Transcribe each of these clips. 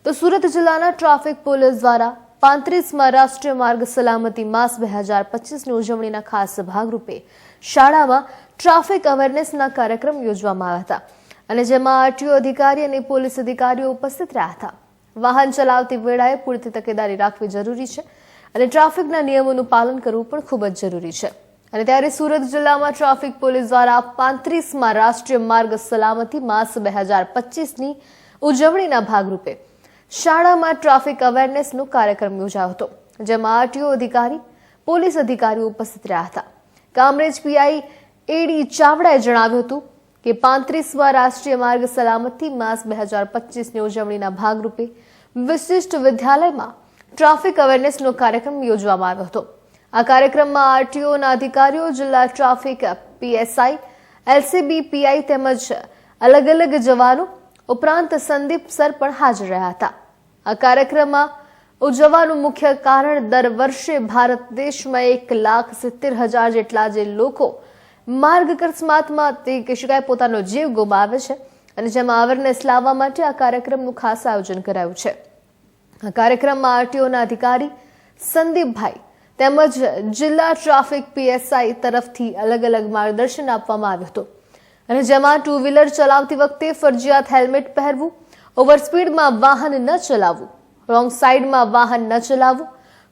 તો સુરત જિલ્લાના traffic police દ્વારા 35માં રાષ્ટ્રીય માર્ગ સલામતી માસ 2025ની ઉજવણીના ખાસ ભાગરૂપે શાળામાં ટ્રાફિક અવેરનેસના કાર્યક્રમ યોજવામાં આવ્યા હતા અને જેમાં આરટીઓ અધિકારી અને પોલીસ અધિકારીઓ ઉપસ્થિત રહ્યા હતા। વાહન ચલાવતી વેળાએ પૂરતી તકેદારી રાખવી જરૂરી છે અને ટ્રાફિકના નિયમોનું પાલન કરવું પણ ખૂબ જ જરૂરી છે। અને ત્યારે સુરત જિલ્લામાં ટ્રાફિક પોલીસ દ્વારા 35માં રાષ્ટ્રીય માર્ગ સલામતી માસ 2025ની ઉજવણીના ભાગરૂપે શાળામાં ટ્રાફિક અવેરનેસનો કાર્યક્રમ યોજાયો હતો, જેમાં આરટીઓ અધિકારી, પોલીસ અધિકારીઓ ઉપસ્થિત રહ્યા હતા। કામરેજ પીઆઈ એડી ચાવડાએ જણાવ્યું હતું કે 35માં રાષ્ટ્રીય માર્ગ સલામતી માસ 2025ની ઉજવણીના ભાગરૂપે વિશિષ્ટ વિદ્યાલયમાં ટ્રાફિક અવેરનેસનો કાર્યક્રમ યોજવામાં આવ્યો હતો। આ કાર્યક્રમમાં આરટીઓના અધિકારીઓ, જિલ્લા ટ્રાફિક પીએસઆઈ, એલસીબી પીઆઈ તેમજ અલગ અલગ જવાનો ઉપરાંત સંદીપ સર પણ હાજર રહ્યા હતા। આ કાર્યક્રમમાં ઉજવવાનું મુખ્ય કારણ દર વર્ષે ભારત દેશમાં 1,70,000 જેટલા જે લોકો માર્ગ અકસ્માતમાં પોતાનો જીવ ગુમાવે છે અને જેમાં અવેરનેસ લાવવા માટે આ કાર્યક્રમનું ખાસ આયોજન કરાયું છે। આ કાર્યક્રમમાં આરટીઓના અધિકારી સંદીપભાઈ તેમજ જિલ્લા ટ્રાફિક પીએસઆઈ તરફથી અલગ અલગ માર્ગદર્શન આપવામાં આવ્યું હતું અને જેમાં ટુ વ્હીલર ચલાવતી વખતે ફરજિયાત હેલ્મેટ પહેરવું, ઓવર સ્પીડમાં વાહન ન ચલાવવું, રોંગ સાઈડમાં વાહન ન ચલાવવું,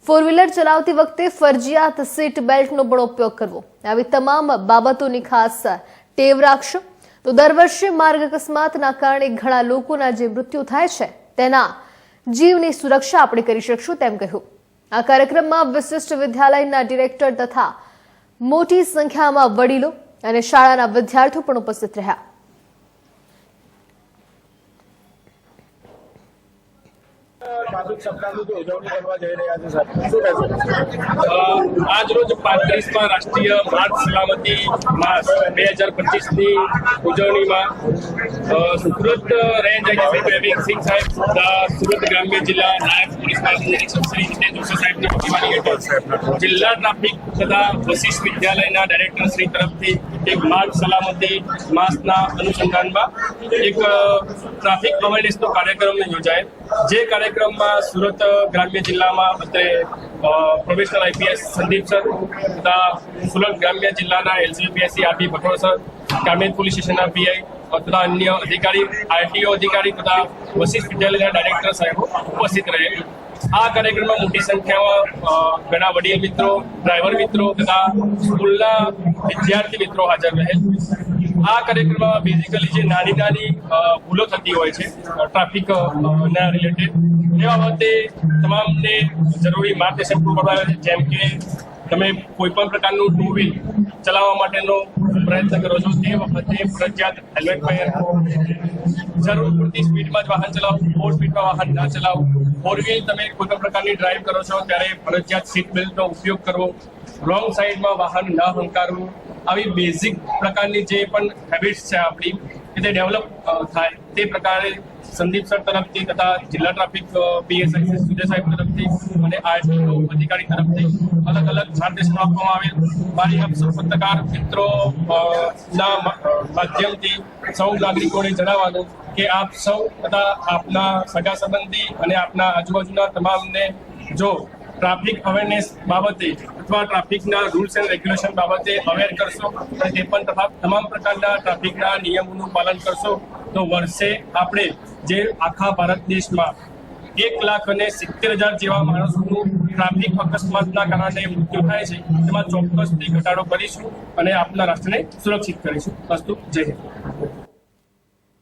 ફોર વ્હીલર ચલાવતી વખતે ફરજિયાત સીટ બેલ્ટનો પણ ઉપયોગ કરવો, આવી તમામ બાબતોની ખાસ ટેવ રાખશો તો દર વર્ષે માર્ગ અકસ્માતના કારણે ઘણા લોકોના જે મૃત્યુ થાય છે તેના જીવની સુરક્ષા આપણે કરી શકશું તેમ કહ્યું। આ કાર્યક્રમમાં વિશિષ્ટ વિદ્યાલયના ડિરેક્ટર તથા મોટી સંખ્યામાં વડીલો અને શાળાના વિદ્યાર્થીઓ પણ ઉપસ્થિત રહ્યા। ટ્રાફિક સપ્તાહની ઉજવણી કરવા જઈ રહ્યા છે સર, શું કહેશો? આજ રોજ 35માં રાષ્ટ્રીય માર્ગ સલામતી માસ 2025ની ઉજવણીમાં સુરત રેન્જ એક્ઝિક્યુટિવ સિંહ સાહેબ, સુરત ગ્રામ્ય જિલ્લા નાયબ પોલીસ મહાનિરીક્ષક શ્રી નિતેશ જોશી સાહેબની આગેવાની હેઠળ જિલ્લા ટ્રાફિક તથા વશિષ્ઠ વિદ્યાલયના ડાયરેક્ટર શ્રી તરફથી એક માર્ગ સલામતી માસના અનુસંધાનમાં એક ટ્રાફિક અવેરનેસનો કાર્યક્રમ યોજાય, જે કાર્યક્રમમાં સુરત ગ્રામ્ય જિલ્લામાં અત્યારે પ્રોફેશનલ આઈપીએસ સંદીપ સર તથા સુરત ગ્રામ્ય જિલ્લાના એલસીપીએસસી આરટી ભટોળ સર, કામરેજ પોલીસ સ્ટેશનના પીઆઈ તથા અન્ય અધિકારી, આરટીઓ અધિકારી તથા વશિષ્ઠ વિદ્યાલયના ડાયરેક્ટર સાહેબો ઉપસ્થિત રહે। આ કાર્યક્રમમાં મોટી સંખ્યામાં ઘણા વડીલ મિત્રો, ડ્રાઈવર મિત્રો તથા સ્કૂલના વિદ્યાર્થી મિત્રો હાજર રહે। આ કાર્યક્રમમાં બેઝિકલી જે નાની ભૂલો થતી હોય છે ટ્રાફિક ના રિલેટેડ, એ બાબતે તમામને જરૂરી માર્ગદર્શન પૂરું પાડવામાં આવે છે। જેમ કે તમે કોઈ પણ પ્રકારનું ટુ વ્હીલ ચલાવવા માટેનો પ્રયત્ન કરો છો તે વખતે ફરજિયાત હેલ્મેટ પહેરવું, જરૂર પૂરતી સ્પીડમાં જ વાહન ચલાવવું, ઓવર સ્પીડમાં વાહન ના ચલાવવું, ફોર વ્હીલ તમે કોઈ પણ પ્રકારની ડ્રાઈવ કરો છો ત્યારે ફરજિયાત સીટ બેલ્ટનો ઉપયોગ કરવો, રોંગ સાઈડમાં વાહન ન હંકારવું, આવી બેઝિક પ્રકારની જે પણ હેબિટ્સ છે આપણી કે તે ડેવલપ થાય તે પ્રકારે સંદીપ સર તરફથી તથા જિલ્લા ટ્રાફિક પીએસઆઈ સુજય સાહેબ તરફથી અને આરટીઓ અધિકારી તરફથી અલગ અલગ માર્ગદર્શન આપવામાં આવેલ। મારી આપ સૌ પત્રકાર મિત્રો ના માધ્યમથી સૌ નાગરિકોને જણાવવાનું કે આપ સૌ તથા આપના સગા સંબંધી અને આપના આજુબાજુના તમામને જો ટ્રાફિક અવેરનેસ બાબતે અથવા ટ્રાફિકના રૂલ્સ એન્ડ રેગ્યુલેશન બાબતે અવેર કરશો અને તે પણ તમામ પ્રકારના ટ્રાફિકના નિયમોનું પાલન કરશો તો વર્ષે આપણે જે આખા ભારત દેશમાં 1,70,000 જેવા માણસોનું ટ્રાફિક અકસ્માતના કારણે મૃત્યુ થાય છે તેમાં ચોક્કસથી ઘટાડો કરીશું અને આપના રાષ્ટ્રને સુરક્ષિત કરીશું। અસ્તુ, જય હિન્દ।